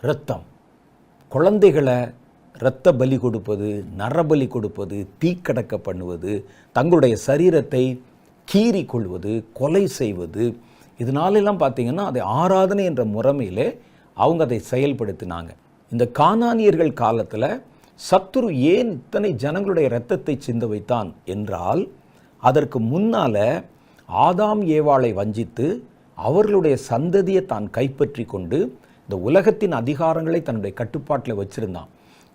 இரத்தம், குழந்தைகளை இரத்த பலி கொடுப்பது, நரபலி கொடுப்பது, தீக்கடக்க பண்ணுவது, தங்களுடைய சரீரத்தை கீறி கொள்வது, கொலை செய்வது, இதனாலெல்லாம் பார்த்தீங்கன்னா அதை ஆராதனை என்ற முறைமையிலே அவங்க அதை செயல்படுத்தினாங்க. இந்த கானானியர்கள் காலத்தில் சத்துரு ஏன் இத்தனை ஜனங்களுடைய இரத்தத்தை சிந்த வைத்தான் என்றால், அதற்கு முன்னால் ஆதாம் ஏவாளை வஞ்சித்து அவர்களுடைய சந்ததியை தான் கைப்பற்றி கொண்டு இந்த உலகத்தின் அதிகாரங்களை தன்னுடைய கட்டுப்பாட்டில் வச்சிருந்தான்.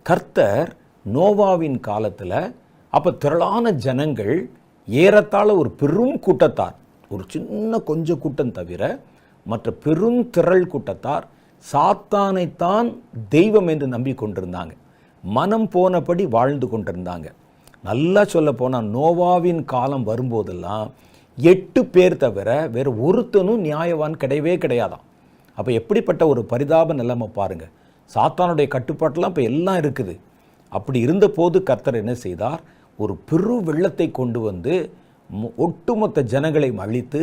கர்த்தர் நோவாவின் காலத்தில் அப்போ திரளான ஜனங்கள், ஏறத்தாழ ஒரு பெரும் கூட்டத்தார், ஒரு சின்ன கொஞ்சம் கூட்டம் தவிர மற்ற பெருந்திரள் கூட்டத்தார் சாத்தானைத்தான் தெய்வம் என்று நம்பிக்கொண்டிருந்தாங்க. மனம் போனபடி வாழ்ந்து கொண்டிருந்தாங்க. நல்லா சொல்ல போனால் நோவாவின் காலம் வரும்போதெல்லாம் 8 பேர் தவிர வேறு ஒருத்தனும் நியாயவான் கிடையவே கிடையாதான். அப்போ எப்படிப்பட்ட ஒரு பரிதாப நிலைமை பாருங்கள். சாத்தானுடைய கட்டுப்பாட்டெல்லாம் இப்போ எல்லாம் இருக்குது. அப்படி இருந்தபோது கர்த்தர் என்ன செய்தார்? ஒரு பெரு வெள்ளத்தை கொண்டு வந்து ஒட்டுமொத்த ஜனங்களை அழித்து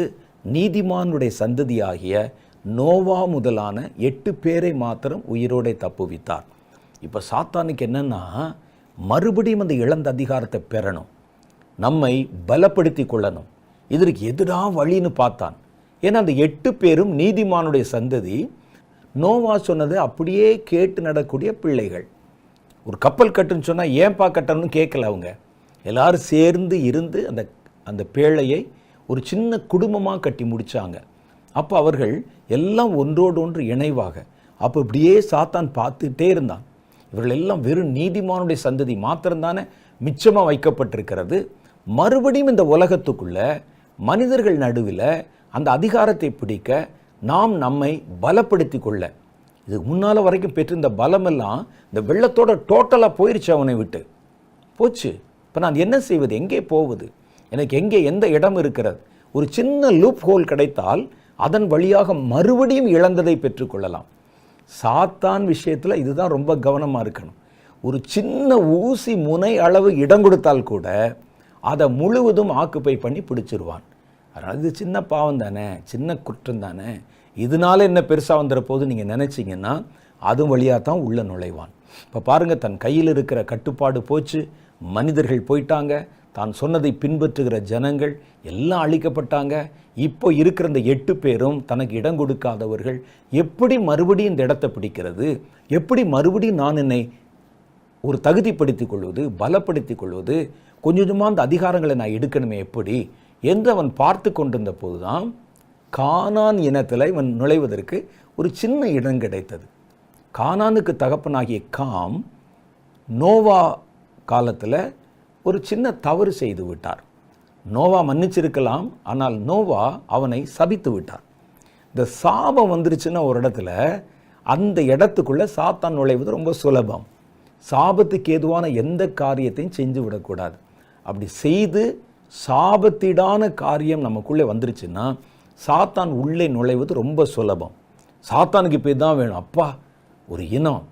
நீதிமானுடைய சந்ததியாகிய நோவா முதலான 8 பேரை மாத்திரம் உயிரோடு தப்புவித்தார். இப்போ சாத்தானுக்கு என்னன்னா, மறுபடியும் அந்த இழந்த அதிகாரத்தை பெறணும், நம்மை பலப்படுத்தி கொள்ளணும். இதற்கு எதிராக வழின்னு பார்த்தான். ஏன்னா அந்த 8 பேரும் நீதிமானுடைய சந்ததி, நோவா சொன்னதை அப்படியே கேட்டு நடக்கூடிய பிள்ளைகள். ஒரு கப்பல் கட்டுன்னு சொன்னால் ஏன்பா கட்டணும்னு கேட்கல. அவங்க எல்லாரும் சேர்ந்து இருந்து அந்த பேழையை ஒரு சின்ன குடும்பமாக கட்டி முடித்தாங்க. அப்போ அவர்கள் எல்லாம் ஒன்றோடு ஒன்று இணைவாக. அப்போ இப்படியே சாத்தான் பார்த்துட்டே இருந்தான். இவர்கள் எல்லாம் வெறும் நீதிமானுடைய சந்ததி மாத்திரம்தானே மிச்சமாக வைக்கப்பட்டிருக்கிறது. மறுபடியும் இந்த உலகத்துக்குள்ள மனிதர்கள் நடுவில் அந்த அதிகாரத்தை பிடிக்க நாம் நம்மை பலப்படுத்தி கொள்ள, இதுக்கு முன்னால் வரைக்கும் பெற்றிருந்த பலமெல்லாம் இந்த வெள்ளத்தோட டோட்டலாக போயிடுச்சு, அவனை விட்டு போச்சு. இப்போ நான் என்ன செய்வது? எங்கே போவது? எனக்கு எங்கே எந்த இடம் இருக்கிறது? ஒரு சின்ன லூப் ஹோல் கிடைத்தால் அதன் வழியாக மறுபடியும் இழந்ததை பெற்றுக்கொள்ளலாம். சாத்தான் விஷயத்தில் இதுதான் ரொம்ப கவனமாக இருக்கணும். ஒரு சின்ன ஊசி முனை அளவு இடம் கொடுத்தால் கூட அதை முழுவதும் ஆக்குப்பை பண்ணி பிடிச்சிருவான். அதனால் இது சின்ன பாவம் தானே, சின்ன குற்றம் தானே, இதனால என்ன பெருசாக வந்துட போது நீங்கள் நினச்சிங்கன்னா அது வழியாக தான் உள்ளே நுழைவான். இப்போ பாருங்கள், தன் கையில் இருக்கிற கட்டுப்பாடு போச்சு, மனிதர்கள் போயிட்டாங்க, தான் சொன்னதை பின்பற்றுகிற ஜனங்கள் எல்லாம் அழிக்கப்பட்டாங்க. இப்போ இருக்கிற இந்த 8 பேரும் தனக்கு இடம் கொடுக்காதவர்கள் எப்படி மறுபடியும் இந்த இடத்தை பிடிக்கிறது? எப்படி மறுபடியும் நான் என்னை ஒரு தகுதிப்படுத்திக் கொள்வது, பலப்படுத்திக் கொள்வது? கொஞ்சம் கொஞ்சமாக அந்த அதிகாரங்களை நான் எடுக்கணுமே எப்படி என்று அவன் பார்த்து கொண்டிருந்த போதுதான் கானான் இனத்தில் இவன் நுழைவதற்கு ஒரு சின்ன இடம் கிடைத்தது. கானானுக்கு தகப்பனாகிய காம் நோவா காலத்தில் ஒரு சின்ன தவறு செய்து விட்டார். நோவா மன்னிச்சிருக்கலாம், ஆனால் நோவா அவனை சபித்து விட்டார். இந்த சாபம் வந்துருச்சுன்னா ஒரு இடத்துல அந்த இடத்துக்குள்ளே சாத்தான் நுழைவது ரொம்ப சுலபம். சாபத்துக்கு ஏதுவான எந்த காரியத்தையும் செஞ்சு விடக்கூடாது. அப்படி செய்து சாபத்தீடான காரியம் நமக்குள்ளே வந்துருச்சுன்னா சாத்தான் உள்ளே நுழைவது ரொம்ப சுலபம். சாத்தானுக்கு இப்போ தான் வேணும், அப்பா ஒரு இனம்,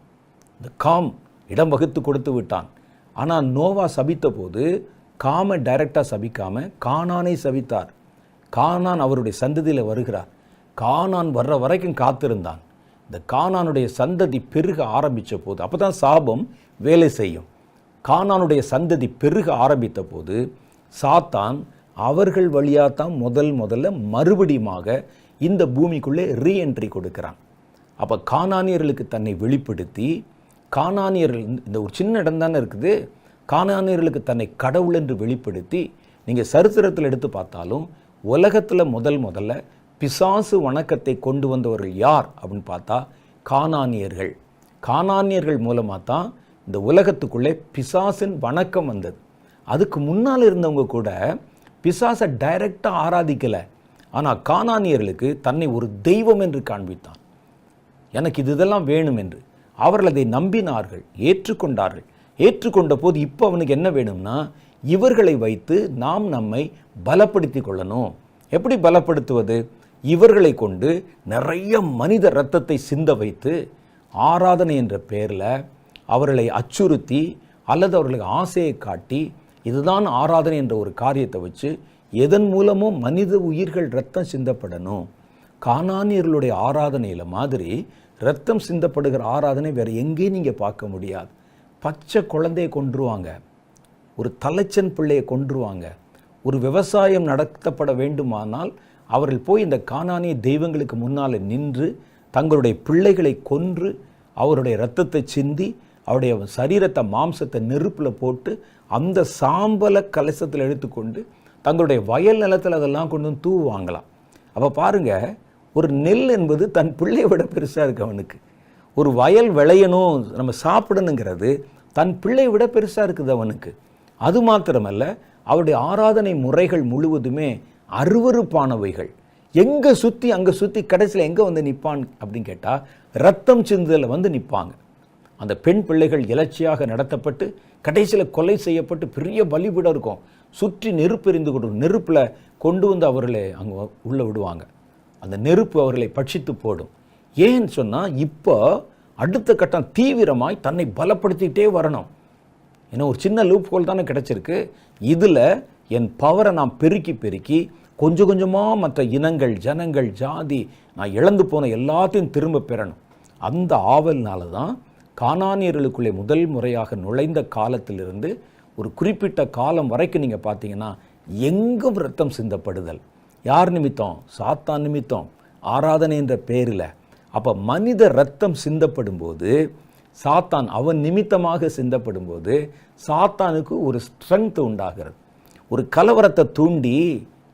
இந்த காம் இடம் வகுத்து கொடுத்து விட்டான். ஆனால் நோவா சபித்த போது காமை டைரக்டாக சபிக்காமல் கானானை சபித்தார். கானான் அவருடைய சந்ததியில் வருகிறார். கானான் வர்ற வரைக்கும் காத்திருந்தான். இந்த கானானுடைய சந்ததி பெருக ஆரம்பித்த போது, அப்போ தான் சாபம் வேலை செய்யும். கானானுடைய சந்ததி பெருக ஆரம்பித்த போது சாத்தான் அவர்கள் வழியாக தான் முதல்ல மறுபடியுமாக இந்த பூமிக்குள்ளே ரீஎன்ட்ரி கொடுக்கிறான். அப்போ கானானியர்களுக்கு தன்னை வெளிப்படுத்தி, கானானியர்கள் இந்த ஒரு சின்ன இடம் தானே இருக்குது, கானானியர்களுக்கு தன்னை கடவுள் என்று வெளிப்படுத்தி, நீங்கள் சரித்திரத்தில் எடுத்து பார்த்தாலும் உலகத்தில் முதல்ல பிசாசு வணக்கத்தை கொண்டு வந்தவர்கள் யார் அப்படின்னு பார்த்தா கானானியர்கள். கானானியர்கள் மூலமாக தான் இந்த உலகத்துக்குள்ளே பிசாசின் வணக்கம் வந்தது. அதுக்கு முன்னால் இருந்தவங்க கூட பிசாசை டைரக்டாக ஆராதிக்கலை. ஆனால் கானானியர்களுக்கு தன்னை ஒரு தெய்வம் என்று காண்பித்தான். எனக்கு இதெல்லாம் வேணும் என்று அவர்கள் அதை நம்பினார்கள், ஏற்றுக்கொண்டார்கள். ஏற்றுக்கொண்ட போது இப்போ அவனுக்கு என்ன வேணும்னா, இவர்களை வைத்து நாம் நம்மை பலப்படுத்தி கொள்ளணும். எப்படி பலப்படுத்துவது? இவர்களை கொண்டு நிறைய மனித இரத்தத்தை சிந்த வைத்து ஆராதனை என்ற பெயரில் அவர்களை அச்சுறுத்தி அல்லது அவர்களுக்கு ஆசையை காட்டி, இதுதான் ஆராதனை என்ற ஒரு காரியத்தை வச்சு எதன் மூலமும் மனித உயிர்கள் இரத்தம் சிந்தப்படணும். கானானியர்களுடைய ஆராதனையில் மாதிரி இரத்தம் சிந்தப்படுகிற ஆராதனை வேறு எங்கேயும் நீங்கள் பார்க்க முடியாது. பச்சை குழந்தையை கொன்றுவாங்க, ஒரு தலைச்சன் பிள்ளையை கொன்றுவாங்க. ஒரு விவசாயம் நடத்தப்பட வேண்டுமானால் அவர்கள் போய் இந்த கானானிய தெய்வங்களுக்கு முன்னால் நின்று தங்களுடைய பிள்ளைகளை கொன்று அவருடைய இரத்தத்தை சிந்தி அவருடைய சரீரத்தை மாம்சத்தை நெருப்பில் போட்டு அந்த சாம்பலை கலசத்தில் எடுத்துக்கொண்டு தங்களுடைய வயல் நிலத்தில் அதெல்லாம் கொண்டு வந்து தூவுவாங்களாம். அப்போ பாருங்கள், ஒரு நெல் என்பது தன் பிள்ளையை விட பெருசாக இருக்கு அவனுக்கு. ஒரு வயல் விளையணும், நம்ம சாப்பிடணுங்கிறது தன் பிள்ளையை விட பெருசாக இருக்குது அவனுக்கு. அது மாத்திரமல்ல, அவருடைய ஆராதனை முறைகள் முழுவதுமே அருவருப்பானவைகள். எங்கே சுற்றி அங்கே சுற்றி கடைசியில் எங்கே வந்து நிற்பான் அப்படின்னு கேட்டால் ரத்தம் சிந்துதலில் வந்து நிற்பாங்க. அந்த பெண் பிள்ளைகள் இலட்சியாக நடத்தப்பட்டு கடைசியில் கொலை செய்யப்பட்டு பெரிய பலிபீடம் இருக்கும். சுற்றி நெருப்பு எரிந்து கொண்டு நெருப்பில் கொண்டு வந்து அவர்களை அங்கே உள்ளே விடுவாங்க. அந்த நெருப்பு அவர்களை பட்சித்து போடும். ஏன்னு சொன்னால் இப்போ அடுத்த கட்டம் தீவிரமாய் தன்னை பலப்படுத்திக்கிட்டே வரணும். ஏன்னா ஒரு சின்ன லூப் ஹோல் தானே கிடச்சிருக்கு. இதில் என் பவரை நான் பெருக்கி பெருக்கி கொஞ்சம் கொஞ்சமாக மற்ற இனங்கள், ஜனங்கள், ஜாதி, நான் இழந்து போன எல்லாத்தையும் திரும்ப பெறணும். அந்த ஆவல்னால தான் கானானியர்களுக்குள்ளே முதல் முறையாக நுழைந்த காலத்திலிருந்து ஒரு குறிப்பிட்ட காலம் வரைக்கும் நீங்கள் பார்த்தீங்கன்னா எங்கும் ரத்தம் சிந்தப்படுதல். யார் நிமித்தம்? சாத்தான் நிமித்தம், ஆராதனை என்ற பேரில். அப்போ மனித ரத்தம் சிந்தப்படும் போது, சாத்தான் அவன் நிமித்தமாக சிந்தப்படும் போது சாத்தானுக்கு ஒரு ஸ்ட்ரென்த் உண்டாகிறது. ஒரு கலவரத்தை தூண்டி,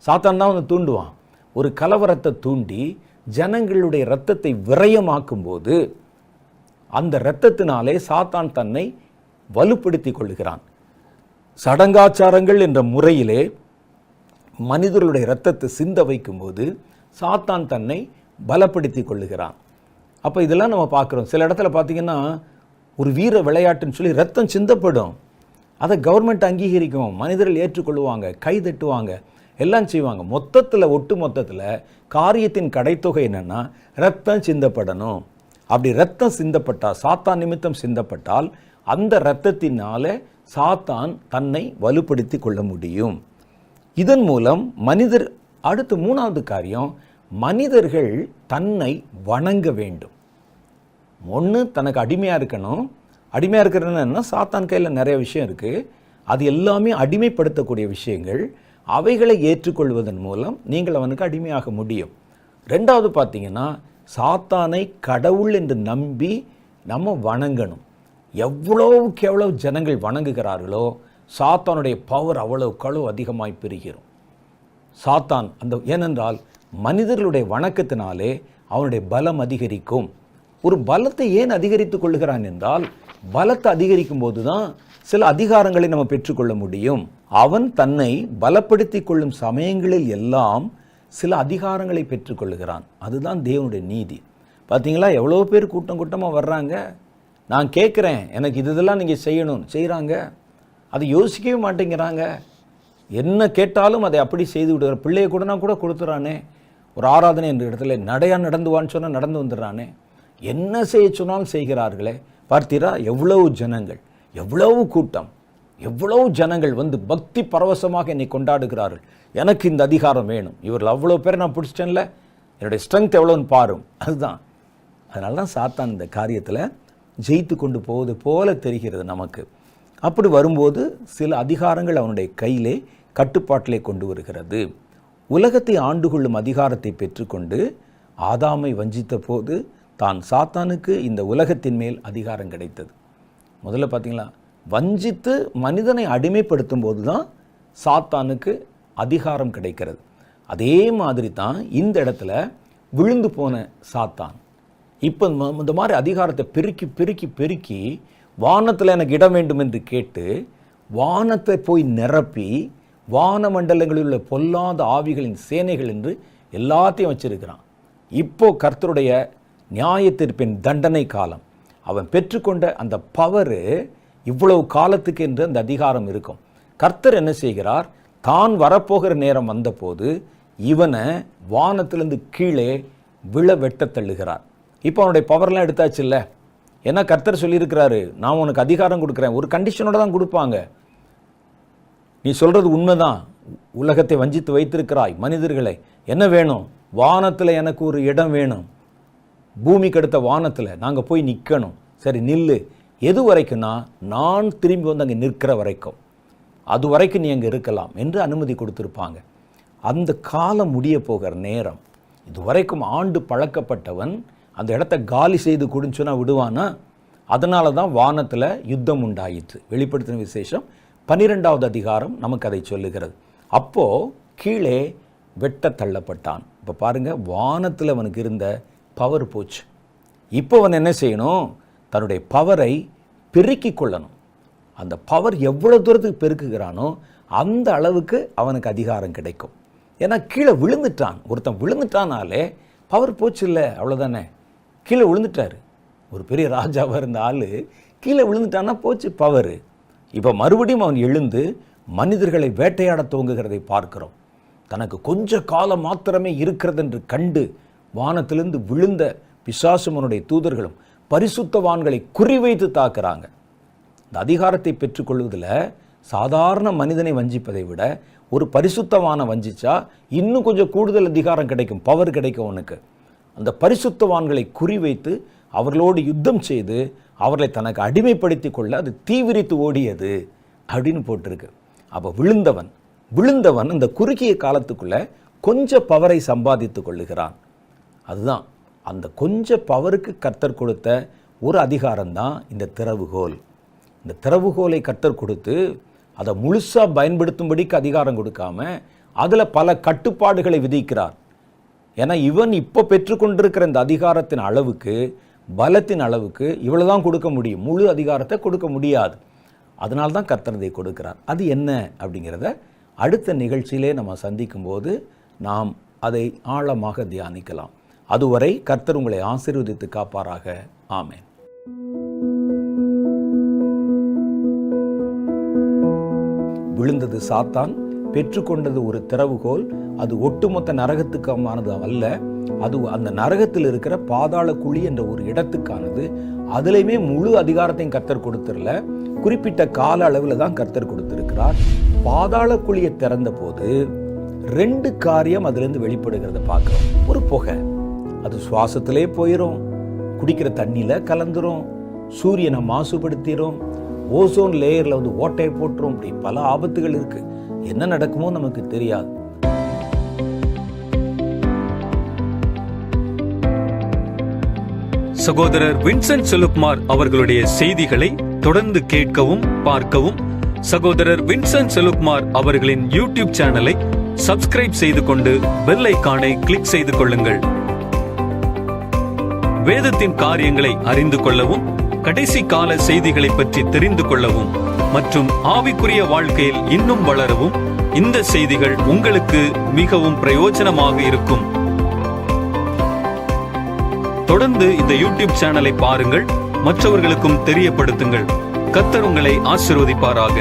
சாத்தான் தான் அவனை தூண்டுவான், ஒரு கலவரத்தை தூண்டி ஜனங்களுடைய இரத்தத்தை விரயமாக்கும் போது அந்த இரத்தத்தினாலே சாத்தான் தன்னை வலுப்படுத்தி கொள்கிறான். சடங்காச்சாரங்கள் என்ற முறையிலே மனிதர்களுடைய இரத்தத்தை சிந்த வைக்கும்போது சாத்தான் தன்னை பலப்படுத்தி கொள்ளுகிறான். அப்போ இதெல்லாம் நம்ம பார்க்குறோம். சில இடத்துல பார்த்தீங்கன்னா ஒரு வீர விளையாட்டுன்னு சொல்லி ரத்தம் சிந்தப்படும். அதை கவர்மெண்ட் அங்கீகரிக்கும், மனிதர்கள் ஏற்றுக்கொள்ளுவாங்க, கை தட்டுவாங்க, எல்லாம் செய்வாங்க. மொத்தத்தில் ஒட்டு மொத்தத்தில் காரியத்தின் கடைத்தொகை என்னென்னா ரத்தம் சிந்தப்படணும். அப்படி ரத்தம் சிந்தப்பட்டால், சாத்தான் நிமித்தம் சிந்தப்பட்டால், அந்த இரத்தத்தினால சாத்தான் தன்னை வலுப்படுத்தி கொள்ள முடியும். இதன் மூலம் மனிதர், அடுத்து மூணாவது காரியம், மனிதர்கள் தன்னை வணங்க வேண்டும். ஒன்று தனக்கு அடிமையாக இருக்கணும். அடிமையாக இருக்கிறதுன்னா சாத்தான் கையில் நிறைய விஷயம் இருக்குது. அது எல்லாமே அடிமைப்படுத்தக்கூடிய விஷயங்கள். அவைகளை ஏற்றுக்கொள்வதன் மூலம் நீங்கள் அவனுக்கு அடிமையாக முடியும். ரெண்டாவது பார்த்தீங்கன்னா சாத்தானை கடவுள் என்று நம்பி நம்ம வணங்கணும். எவ்வளவுக்கு எவ்வளவு ஜனங்கள் வணங்குகிறார்களோ சாத்தானுடைய பவர் அவ்வளவுக்களவு அதிகமாய் பெறுகிறோம். சாத்தான் ஏனென்றால் மனிதர்களுடைய வணக்கத்தினாலே அவனுடைய பலம் அதிகரிக்கும். ஒரு பலத்தை ஏன் அதிகரித்துக் கொள்கிறான் என்றால், பலத்தை அதிகரிக்கும் போது தான் சில அதிகாரங்களை நம்ம பெற்றுக்கொள்ள முடியும். அவன் தன்னை பலப்படுத்தி கொள்ளும் சமயங்களில் எல்லாம் சில அதிகாரங்களை பெற்றுக்கொள்ளுகிறான். அதுதான் தேவனுடைய நீதி. பார்த்தீங்களா, எவ்வளோ பேர் கூட்டம் கூட்டமாக வர்றாங்க. நான் கேட்குறேன், எனக்கு இதெல்லாம் நீங்கள் செய்யணும், செய்கிறாங்க. அதை யோசிக்கவே மாட்டேங்கிறாங்க. என்ன கேட்டாலும் அதை அப்படி செய்து விடுகிற. பிள்ளையை கூட நான் கூட கொடுத்துறானே. ஒரு ஆராதனை என்ற இடத்துல நடையாக நடந்துவான்னு சொன்னால் நடந்து வந்துடுறானே. என்ன செய்ய சொன்னாலும் செய்கிறார்களே. பார்த்தீரா, எவ்வளவு ஜனங்கள், எவ்வளவு கூட்டம், எவ்வளவு ஜனங்கள் வந்து பக்தி பரவசமாக என்னை கொண்டாடுகிறார்கள். எனக்கு இந்த அதிகாரம் வேணும். இவர்கள் அவ்வளோ பேர் நான் பிடிச்சிட்டேன்ல, என்னுடைய ஸ்ட்ரென்த் எவ்வளோன்னு பாரும். அதுதான். அதனால தான் சாத்தான் இந்த காரியத்தில் ஜெயித்து கொண்டு போவது போல தெரிகிறது நமக்கு. அப்படி வரும்போது சில அதிகாரங்கள் அவனுடைய கையிலே கட்டுப்பாட்டிலே கொண்டு வருகிறது. உலகத்தை ஆண்டு கொள்ளும் அதிகாரத்தை பெற்றுக்கொண்டு ஆதாமை வஞ்சித்த போது தான் சாத்தானுக்கு இந்த உலகத்தின் மேல் அதிகாரம் கிடைத்தது. முதல்ல பார்த்தீங்களா, வஞ்சித்து மனிதனை அடிமைப்படுத்தும் போது தான் சாத்தானுக்கு அதிகாரம் கிடைக்கிறது. அதே மாதிரி தான் இந்த இடத்துல விழுந்து போன சாத்தான் இப்போ இந்த மாதிரி அதிகாரத்தை பெருக்கி பெருக்கி பெருக்கி வானத்தில் எனக்கு இடம் வேண்டும் என்று கேட்டு வானத்தை போய் நிரப்பி வானமண்டலங்களில் உள்ள பொல்லாத ஆவிகளின் சேனைகள் என்று எல்லாத்தையும் வச்சிருக்கிறான். இப்போ கர்த்தருடைய நியாயத்தீர்ப்பின் தண்டனை காலம். அவன் பெற்றுக்கொண்ட அந்த பவரு இவ்வளவு காலத்துக்கு என்று அந்த அதிகாரம் இருக்கும். கர்த்தர் என்ன செய்கிறார், தான் வரப்போகிற நேரம் வந்தபோது இவனை வானத்திலிருந்து கீழே விழ வெட்ட தள்ளுகிறார். இப்போ அவனுடைய பவர்லாம் எடுத்தாச்சு இல்லை. ஏன்னா கர்த்தர் சொல்லியிருக்கிறாரு, நான் உனக்கு அதிகாரம் கொடுக்குறேன். ஒரு கண்டிஷனோட தான் கொடுப்பாங்க. நீ சொல்கிறது உண்மைதான், உலகத்தை வஞ்சித்து வைத்திருக்கிறாய், மனிதர்களை என்ன வேணும், வானத்தில் எனக்கு ஒரு இடம் வேணும், பூமிக்கு அடுத்த வானத்தில் நாங்கள் போய் நிற்கணும். சரி நில்லு. எது வரைக்கும்னா நான் திரும்பி வந்து அங்கே நிற்கிற வரைக்கும், அது வரைக்கும் நீ அங்கே இருக்கலாம் என்று அனுமதி கொடுத்துருப்பாங்க. அந்த காலம் முடிய போகிற நேரம், இது வரைக்கும் ஆண்டு பழக்கப்பட்டவன் அந்த இடத்த காலி செய்து கொடுச்சுன்னா விடுவானா? அதனால தான் வானத்தில் யுத்தம் உண்டாயிற்று. வெளிப்படுத்தின விசேஷம் 12வது அதிகாரம் நமக்கு அதை சொல்லுகிறது. அப்போது கீழே வெட்ட தள்ளப்பட்டான். இப்போ பாருங்கள், வானத்தில் அவனுக்கு இருந்த பவர் போச்சு. இப்போ அவன் என்ன செய்யணும், தன்னுடைய பவரை பெருக்கி கொள்ளணும். அந்த பவர் எவ்வளோ தூரத்துக்கு பெருக்குகிறானோ அந்த அளவுக்கு அவனுக்கு அதிகாரம் கிடைக்கும். ஏன்னா கீழே விழுந்துட்டான். ஒருத்தன் விழுந்துட்டானாலே பவர் போச்சு இல்லை, அவ்வளோதானே. கீழே விழுந்துட்டார். ஒரு பெரிய ராஜாவாக இருந்த ஆள் கீழே விழுந்துட்டான்னா போச்சு பவர். இப்போ மறுபடியும் அவன் எழுந்து மனிதர்களை வேட்டையாட துவங்குகிறதை பார்க்கிறோம். தனக்கு கொஞ்ச காலம் மாத்திரமே இருக்கிறது என்று கண்டு வானத்திலிருந்து விழுந்த பிசாசுமனுடைய தூதர்களும் பரிசுத்தவான்களை குறிவைத்து தாக்குறாங்க. இந்த அதிகாரத்தை பெற்றுக்கொள்வதில் சாதாரண மனிதனை வஞ்சிப்பதை விட ஒரு பரிசுத்தவானை வஞ்சிச்சா இன்னும் கொஞ்சம் கூடுதல் அதிகாரம் கிடைக்கும், பவர் கிடைக்கும் உனக்கு. அந்த பரிசுத்தவான்களை குறிவைத்து அவர்களோடு யுத்தம் செய்து அவர்களை தனக்கு அடிமைப்படுத்தி கொள்ள அது தீவிரித்து ஓடியது அப்படின்னு போட்டிருக்கு. அப்போ விழுந்தவன் இந்த குறுகிய காலத்துக்குள்ள கொஞ்சம் பவரை சம்பாதித்து கொள்ளுகிறான். அதுதான் அந்த கொஞ்சம் பவருக்கு கர்த்தர் கொடுத்த ஒரு அதிகாரம் தான் இந்த திறவுகோல். இந்த திறவுகோலை கர்த்தர் கொடுத்து அதை முழுசாக பயன்படுத்தும்படிக்கு அதிகாரம் கொடுக்காம அதில் பல கட்டுப்பாடுகளை விதிக்கிறார். ஏன்னா இவன் இப்போ பெற்றுக்கொண்டிருக்கிற இந்த அதிகாரத்தின் அளவுக்கு, பலத்தின் அளவுக்கு இவ்வளவுதான் கொடுக்க முடியும், முழு அதிகாரத்தை கொடுக்க முடியாது. அதனால தான் கர்த்தர் இதை கொடுக்கிறார். அது என்ன அப்படிங்கிறத அடுத்த நிகழ்ச்சியிலே நம்ம சந்திக்கும் போது நாம் அதை ஆழமாக தியானிக்கலாம். அதுவரை கர்த்தர் உங்களை ஆசீர்வதித்து காப்பாராக. ஆமென். விழுந்தது சாத்தான், பெற்றுக்கொண்டது ஒரு திறவுகோல். அது ஒட்டுமொத்த நரகத்துக்கானது அல்ல, அது அந்த நரகத்தில் இருக்கிற பாதாள குழி என்ற ஒரு இடத்துக்கானது. அதுலேயுமே முழு அதிகாரத்தையும் கர்த்தர் கொடுத்துடல, குறிப்பிட்ட கால அளவில் தான் கர்த்தர் கொடுத்திருக்கிறார். பாதாள குழியை திறந்த போது 2 காரியம் அதிலிருந்து வெளிப்படுகிறத பார்க்கிறோம். ஒரு புகை, அது சுவாசத்திலே போயிடும், குடிக்கிற தண்ணியில் கலந்துரும், சூரியனை மாசுபடுத்திடும், ஓசோன் லேயரில் வந்து ஓட்டையை போட்டுரும். இப்படி பல ஆபத்துகள் இருக்கு. என்ன நடக்குமோ நமக்கு தெரியாது. சகோதரர் வின்சென்ட் செலுக்குமார் அவர்களுடைய செய்திகளை தொடர்ந்து கேட்கவும் பார்க்கவும் சகோதரர் வின்சென்ட் செலுக்குமார் அவர்களின் யூடியூப் சேனலை சப்ஸ்கிரைப் செய்து கொண்டு பெல் ஐகானை கிளிக் செய்து கொள்ளுங்கள். வேதத்தின் காரியங்களை அறிந்து கொள்ளவும், கடைசி கால செய்திகளை பற்றி தெரிந்து கொள்ளவும் மற்றும் ஆவிக்குரிய வாழ்க்கையில் இன்னும் வளரவும் இந்த செய்திகள் உங்களுக்கு மிகவும் பிரயோஜனமாக இருக்கும். தொடர்ந்து இந்த யூடியூப் சேனலை பாருங்கள், மற்றவர்களுக்கும் தெரியப்படுத்துங்கள். கர்த்தர் உங்களை ஆசீர்வதிப்பாராக.